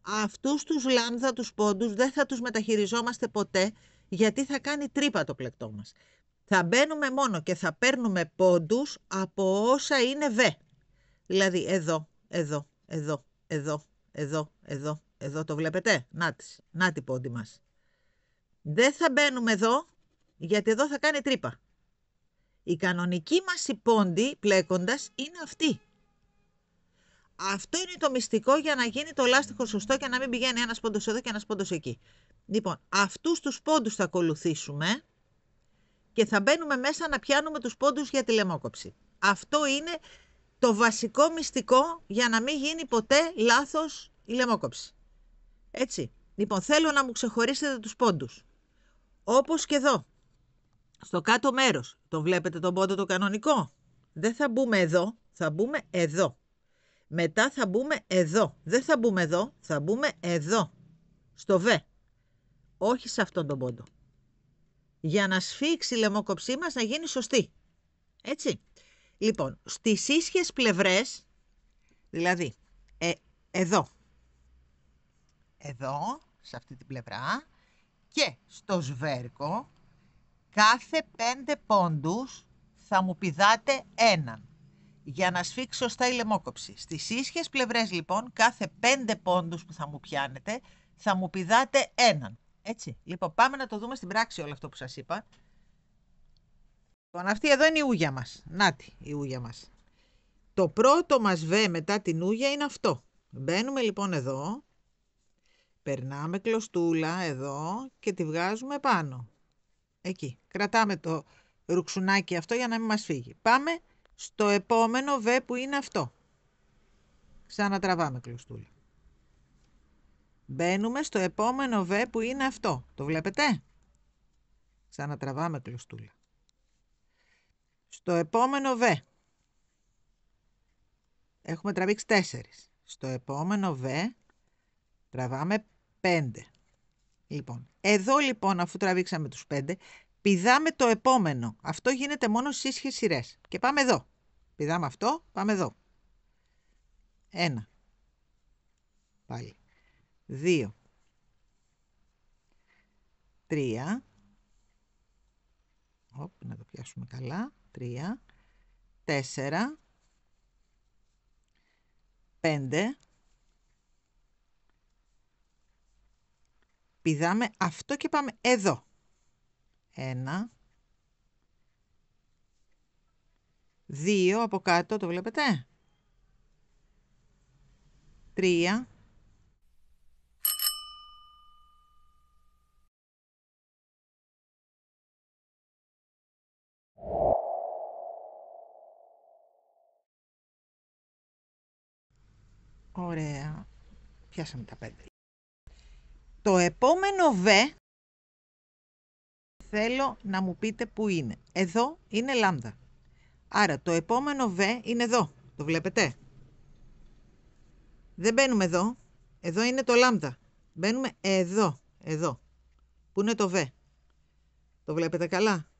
Speaker 1: Αυτούς τους λάμδα, τους πόντους, δεν θα τους μεταχειριζόμαστε ποτέ γιατί θα κάνει τρύπα το πλεκτό μας. Θα μπαίνουμε μόνο και θα παίρνουμε πόντους από όσα είναι β. Δηλαδή εδώ, εδώ, εδώ, εδώ, εδώ, εδώ, εδώ, το βλέπετε. Να τη πόντι μας. Δεν θα μπαίνουμε εδώ, γιατί εδώ θα κάνει τρύπα. Η κανονική μας η πόντι πλέκοντας είναι αυτή. Αυτό είναι το μυστικό για να γίνει το λάστιχο σωστό και να μην πηγαίνει ένας πόντος εδώ και ένας πόντος εκεί. Λοιπόν, αυτούς τους πόντους θα ακολουθήσουμε και θα μπαίνουμε μέσα να πιάνουμε τους πόντους για τη λαιμόκοψη. Αυτό είναι το βασικό μυστικό για να μην γίνει ποτέ λάθος η λαιμόκοψη. Έτσι. Λοιπόν, θέλω να μου ξεχωρίσετε τους πόντους. Όπως και εδώ. Στο κάτω μέρος. Τον βλέπετε τον πόντο το κανονικό. Δεν θα μπούμε εδώ, θα μπούμε εδώ. Μετά θα μπούμε εδώ. Δεν θα μπούμε εδώ, θα μπούμε εδώ. Στο β. Όχι σε αυτόν τον πόντο. Για να σφίξει η λαιμόκοψή μας να γίνει σωστή. Έτσι. Λοιπόν, στις ίσχυες πλευρές, δηλαδή εδώ, σε αυτή την πλευρά και στο σβέρκο, κάθε 5 πόντους θα μου πηδάτε έναν για να σφίξει σωστά η λαιμόκοψη. Στις ίσχυες πλευρές λοιπόν, κάθε 5 πόντους που θα μου πιάνετε, θα μου πηδάτε έναν. Έτσι. Λοιπόν, πάμε να το δούμε στην πράξη όλο αυτό που σας είπα. Λοιπόν, αυτή εδώ είναι η ούγια μας. Νάτι η ούγια μας. Το πρώτο μας β μετά την ούγια είναι αυτό. Μπαίνουμε λοιπόν εδώ, περνάμε κλωστούλα εδώ και τη βγάζουμε πάνω. Εκεί. Κρατάμε το ρουξουνάκι αυτό για να μην μας φύγει. Πάμε στο επόμενο β που είναι αυτό. Ξανατραβάμε κλωστούλα. Μπαίνουμε στο επόμενο β που είναι αυτό. Το βλέπετε? Ξανατραβάμε κλωστούλα. Στο επόμενο β. Έχουμε τραβήξει 4. Στο επόμενο β τραβάμε 5. Λοιπόν, εδώ λοιπόν αφού τραβήξαμε τους 5, πηδάμε το επόμενο. Αυτό γίνεται μόνο στις ίσχυες σειρές. Και πάμε εδώ. Πηδάμε αυτό, πάμε εδώ. 1. Πάλι. 2. 3. Να το πιάσουμε καλά. 3. 4. 5. Πηδάμε αυτό και πάμε εδώ. 1. 2 από κάτω, το βλέπετε? 3. Ωραία. Πιάσαμε τα 5. Το επόμενο β θέλω να μου πείτε που είναι. Εδώ είναι λάμδα. Άρα το επόμενο β είναι εδώ. Το βλέπετε? Δεν μπαίνουμε εδώ. Εδώ είναι το λάμδα. Μπαίνουμε εδώ. Εδώ. Που είναι το β. Το βλέπετε καλά?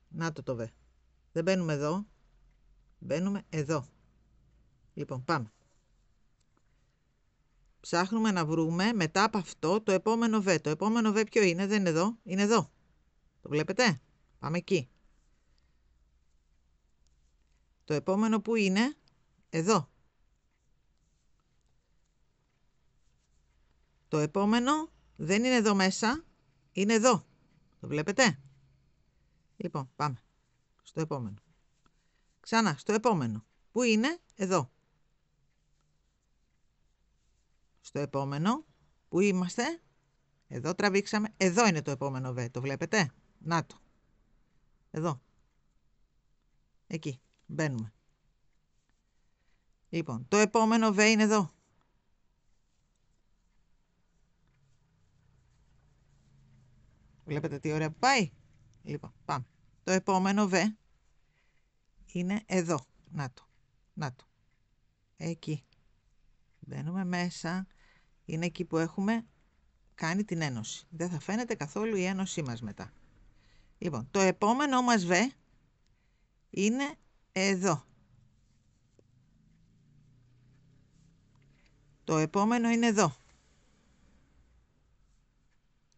Speaker 1: Να το β. Δεν μπαίνουμε εδώ. Μπαίνουμε εδώ. Λοιπόν, πάμε. Ψάχνουμε να βρούμε μετά από αυτό το επόμενο β. Το επόμενο β ποιο είναι? Δεν είναι εδώ, είναι εδώ. Το βλέπετε? Πάμε εκεί. Το επόμενο που είναι? Εδώ. Το επόμενο δεν είναι εδώ μέσα, είναι εδώ. Το βλέπετε? Λοιπόν, πάμε στο επόμενο. Ξανά, στο επόμενο. Πού είναι? Εδώ. Στο επόμενο, πού είμαστε? Εδώ τραβήξαμε. Εδώ είναι το επόμενο β. Το βλέπετε? Να το. Εδώ. Εκεί. Μπαίνουμε. Λοιπόν, το επόμενο β είναι εδώ. Βλέπετε τι ωραία που πάει? Λοιπόν, πάμε. Το επόμενο β είναι εδώ. Να το. Να το. Εκεί. Μπαίνουμε μέσα. Είναι εκεί που έχουμε κάνει την ένωση. Δεν θα φαίνεται καθόλου η ένωσή μας μετά. Λοιπόν, το επόμενο μας β είναι εδώ. Το επόμενο είναι εδώ.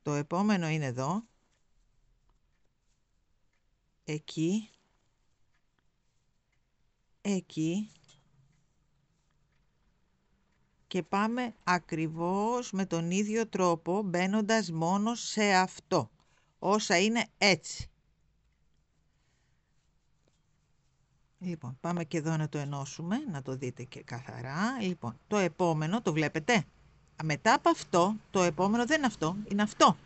Speaker 1: Το επόμενο είναι εδώ. Εκεί. Εκεί. Και πάμε ακριβώς με τον ίδιο τρόπο, μπαίνοντας μόνο σε αυτό. Όσα είναι έτσι. Λοιπόν, πάμε και εδώ να το ενώσουμε, να το δείτε και καθαρά. Λοιπόν, το επόμενο, το βλέπετε? Μετά από αυτό, το επόμενο δεν είναι αυτό, είναι αυτό.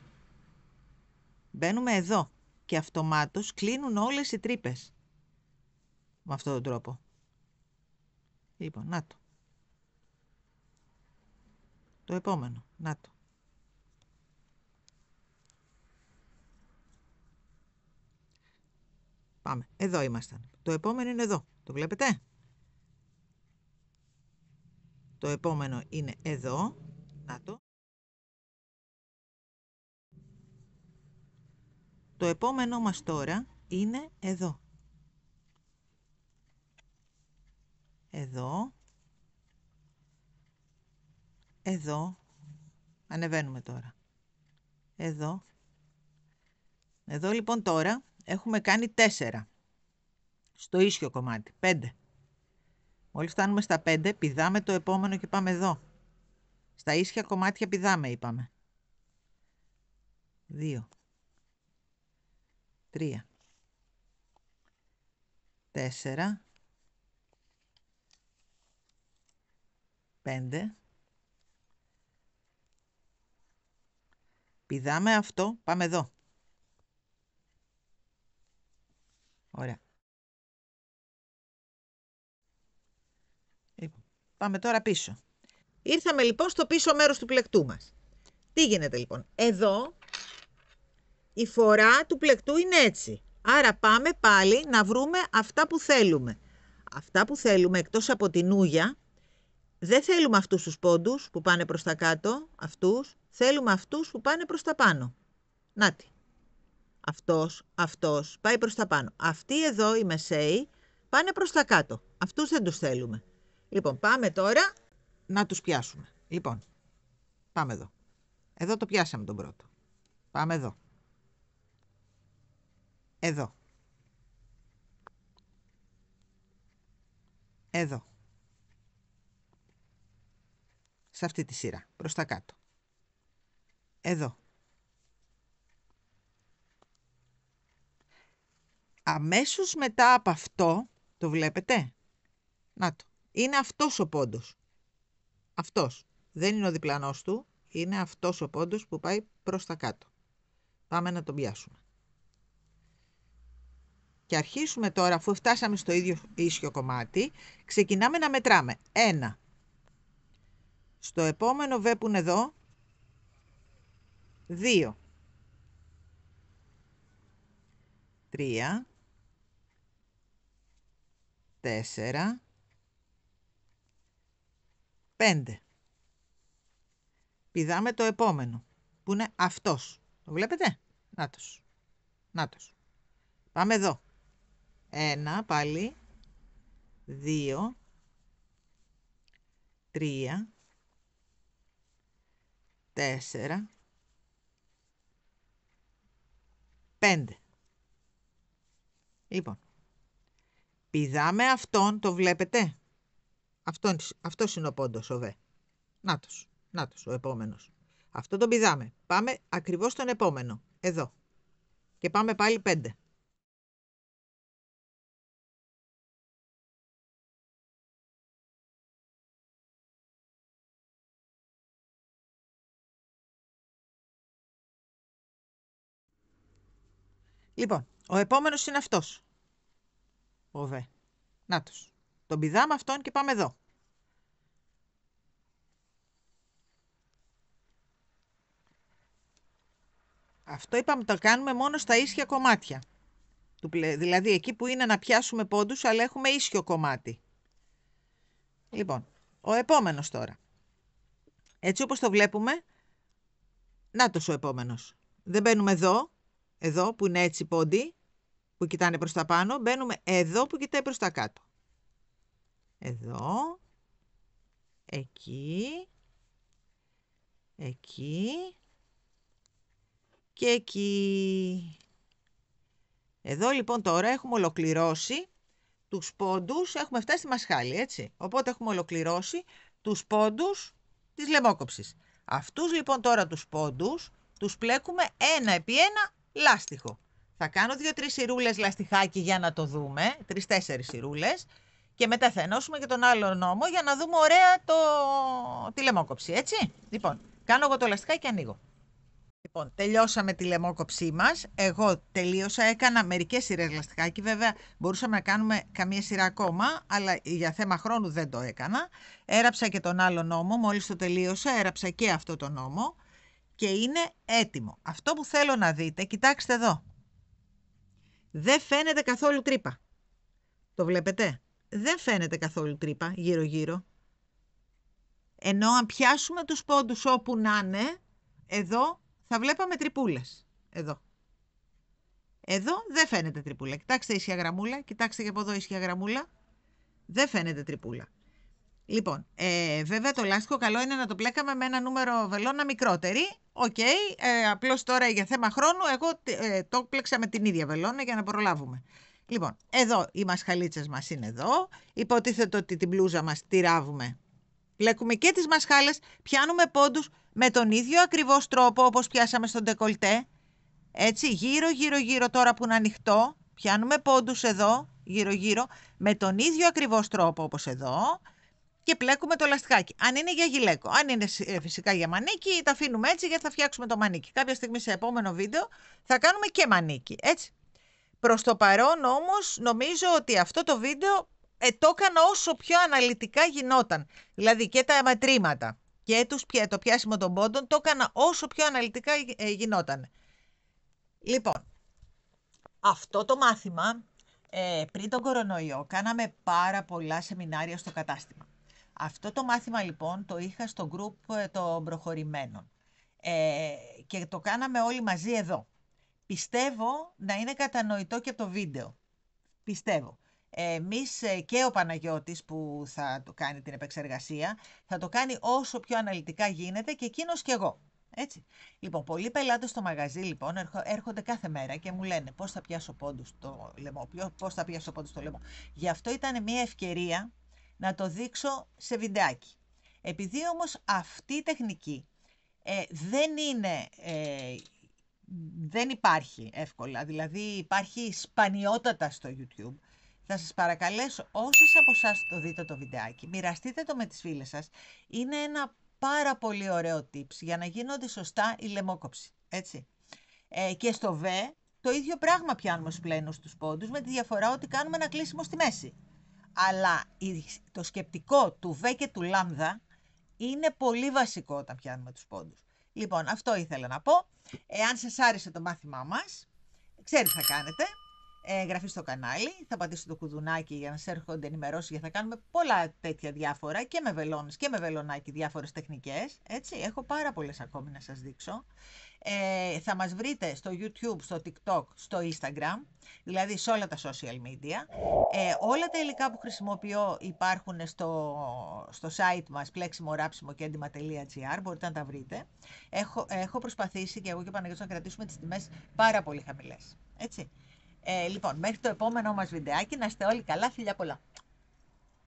Speaker 1: Μπαίνουμε εδώ και αυτομάτως κλείνουν όλες οι τρύπες. Με αυτόν τον τρόπο. Λοιπόν, να το. Το επόμενο, να το. Πάμε, εδώ ήμασταν. Το επόμενο είναι εδώ, το βλέπετε? Το επόμενο είναι εδώ, να το. Το επόμενο μας τώρα είναι εδώ. Εδώ. Εδώ. Ανεβαίνουμε τώρα. Εδώ. Εδώ λοιπόν τώρα έχουμε κάνει 4. Στο ίσιο κομμάτι. 5. Μόλις φτάνουμε στα 5, πηδάμε το επόμενο και πάμε εδώ. Στα ίσια κομμάτια πηδάμε, είπαμε. 2. 3. 4. 5. Πηδάμε αυτό, πάμε εδώ. Ωραία. Πάμε τώρα πίσω. Ήρθαμε λοιπόν στο πίσω μέρος του πλεκτού μας. Τι γίνεται λοιπόν? Εδώ η φορά του πλεκτού είναι έτσι. Άρα πάμε πάλι να βρούμε αυτά που θέλουμε. Αυτά που θέλουμε εκτός από την ούγια, δεν θέλουμε αυτούς τους πόντους που πάνε προς τα κάτω, αυτούς. Θέλουμε αυτούς που πάνε προς τα πάνω. Νάτι. Αυτός πάει προς τα πάνω. Αυτοί εδώ οι μεσαίοι πάνε προς τα κάτω. Αυτούς δεν τους θέλουμε. Λοιπόν, πάμε τώρα να τους πιάσουμε. Λοιπόν, πάμε εδώ. Εδώ το πιάσαμε τον πρώτο. Πάμε εδώ. Εδώ. Εδώ. Σε αυτή τη σειρά, προς τα κάτω. Εδώ. Αμέσως μετά από αυτό, το βλέπετε? Να το. Είναι αυτός ο πόντος. Αυτός. Δεν είναι ο διπλανός του. Είναι αυτός ο πόντος που πάει προς τα κάτω. Πάμε να τον πιάσουμε. Και αρχίσουμε τώρα, αφού φτάσαμε στο ίδιο ίσιο κομμάτι, ξεκινάμε να μετράμε. 1. Στο επόμενο β που είναι εδώ, 2. 3. 4. 5. Πηδάμε το επόμενο, που είναι αυτός. Το βλέπετε? Νάτος. Νάτος. Πάμε εδώ. 1 πάλι. 2. 3, 4, 5. Λοιπόν, πηδάμε αυτόν, το βλέπετε. Αυτός είναι ο πόντος, ο Β. Νάτος, ο επόμενος. Αυτό τον πηδάμε. Πάμε ακριβώς στον επόμενο, εδώ. Και πάμε πάλι 5. Λοιπόν, ο επόμενος είναι αυτός. Ο Β. Νάτος. Τον πηδάμε αυτόν και πάμε εδώ. Αυτό είπαμε το κάνουμε μόνο στα ίσια κομμάτια. Δηλαδή εκεί που είναι να πιάσουμε πόντους, αλλά έχουμε ίσιο κομμάτι. Λοιπόν, ο επόμενος τώρα. Έτσι όπως το βλέπουμε, νάτος ο επόμενος. Δεν μπαίνουμε εδώ που είναι έτσι πόντι, που κοιτάνε προς τα πάνω, μπαίνουμε εδώ που κοιτάει προς τα κάτω. Εδώ, εκεί, εκεί και εκεί. Εδώ λοιπόν τώρα έχουμε ολοκληρώσει τους πόντους, έχουμε φτάσει στη μασχάλη, έτσι. Οπότε έχουμε ολοκληρώσει τους πόντους της λαιμόκοψης. Αυτούς λοιπόν τώρα τους πόντους τους πλέκουμε 1 επί 1 λάστιχο. Θα κάνω 2-3 σειρούλες λαστιχάκι για να το δούμε, 3-4 σειρούλες, και μετά θα ενώσουμε και τον άλλο νόμο για να δούμε ωραία τη λαιμόκοψη, έτσι. Λοιπόν, κάνω εγώ το λαστιχάκι και ανοίγω. Λοιπόν, τελειώσαμε τη λαιμόκοψή μας. Εγώ τελείωσα, έκανα μερικές σειρές λαστιχάκι. Βέβαια, μπορούσαμε να κάνουμε καμία σειρά ακόμα, αλλά για θέμα χρόνου δεν το έκανα. Έραψα και τον άλλο νόμο, μόλις το τελείωσα, έραψα και αυτό το νόμο και είναι έτοιμο. Αυτό που θέλω να δείτε, κοιτάξτε εδώ. Δεν φαίνεται καθόλου τρύπα. Το βλέπετε? Δεν φαίνεται καθόλου τρύπα γύρω-γύρω. Ενώ αν πιάσουμε τους πόντους όπου να είναι, εδώ θα βλέπαμε τρυπούλες. Εδώ. Εδώ δεν φαίνεται τρυπούλα. Κοιτάξτε ίσια γραμμούλα. Κοιτάξτε και από εδώ ίσια γραμμούλα. Δεν φαίνεται τρυπούλα. Λοιπόν, βέβαια το λάστιχο καλό είναι να το πλέκαμε με ένα νούμερο βελόνα μικρότερη. Οκ. Απλώς τώρα για θέμα χρόνου εγώ το πλέξα με την ίδια βελόνα για να προλάβουμε. Λοιπόν, εδώ οι μασχαλίτσες μας είναι εδώ. Υποτίθεται ότι την μπλούζα μας τη ράβουμε. Πλέκουμε και τις μασχάλες, πιάνουμε πόντους με τον ίδιο ακριβώς τρόπο όπως πιάσαμε στον ντεκολτέ. Έτσι, γύρω τώρα που είναι ανοιχτό, πιάνουμε πόντους εδώ, γύρω, με τον ίδιο ακριβώς τρόπο όπως εδώ και πλέκουμε το λαστιχάκι. Αν είναι για γυλαίκο, αν είναι φυσικά για μανίκι, τα αφήνουμε έτσι γιατί θα φτιάξουμε το μανίκι. Κάποια στιγμή σε επόμενο βίντεο θα κάνουμε και μανίκι, έτσι. Προς το παρόν όμως νομίζω ότι αυτό το βίντεο το έκανα όσο πιο αναλυτικά γινόταν. Δηλαδή και τα μετρήματα και το πιάσιμο των πόντων το έκανα όσο πιο αναλυτικά γινόταν. Λοιπόν, αυτό το μάθημα πριν τον κορονοϊό κάναμε πάρα πολλά σεμινάρια στο κατάστημα. Αυτό το μάθημα λοιπόν το είχα στο group των προχωρημένων και το κάναμε όλοι μαζί εδώ. Πιστεύω να είναι κατανοητό και από το βίντεο. Πιστεύω. Εμείς και ο Παναγιώτης που θα το κάνει την επεξεργασία θα το κάνει όσο πιο αναλυτικά γίνεται και εκείνος και εγώ. Έτσι. Λοιπόν, πολλοί πελάτες στο μαγαζί λοιπόν έρχονται κάθε μέρα και μου λένε πώς θα πιάσω πόντους στο λαιμό, πώς θα πιάσω πόντους στο λαιμό. Γι' αυτό ήταν μια ευκαιρία να το δείξω σε βιντεάκι. Επειδή όμως αυτή η τεχνική δεν υπάρχει εύκολα, δηλαδή υπάρχει σπανιότατα στο YouTube, θα σας παρακαλέσω όσες από εσάς το δείτε το βιντεάκι, μοιραστείτε το με τις φίλες σας. Είναι ένα πάρα πολύ ωραίο tips για να γίνονται σωστά η λαιμόκοψη, έτσι. Και στο Β το ίδιο πράγμα πιάνουμε στους πλένους τους πόντους, με τη διαφορά ότι κάνουμε ένα κλείσιμο στη μέση. Αλλά το σκεπτικό του Β και του λάμδα είναι πολύ βασικό όταν πιάνουμε τους πόντους. Λοιπόν, αυτό ήθελα να πω. Εάν σας άρεσε το μάθημά μας, ξέρετε τι θα κάνετε. εγγραφή στο κανάλι, θα πατήσετε το κουδουνάκι για να σας έρχονται ενημερώσεις, γιατί θα κάνουμε πολλά τέτοια διάφορα και με βελόνες και με βελονάκι, διάφορες τεχνικές, έτσι, έχω πάρα πολλές ακόμη να σας δείξω. Θα μας βρείτε στο YouTube, στο TikTok, στο Instagram, δηλαδή σε όλα τα social media. Όλα τα υλικά που χρησιμοποιώ υπάρχουν στο site μας pleximoraψimokentima.gr, μπορείτε να τα βρείτε. Έχω προσπαθήσει και εγώ και ο Παναγιώτης να κρατήσουμε τις τιμές πάρα πολύ χαμηλές, έτσι. Λοιπόν, μέχρι το επόμενο μας βιντεάκι, να είστε όλοι καλά, φιλιά πολλά.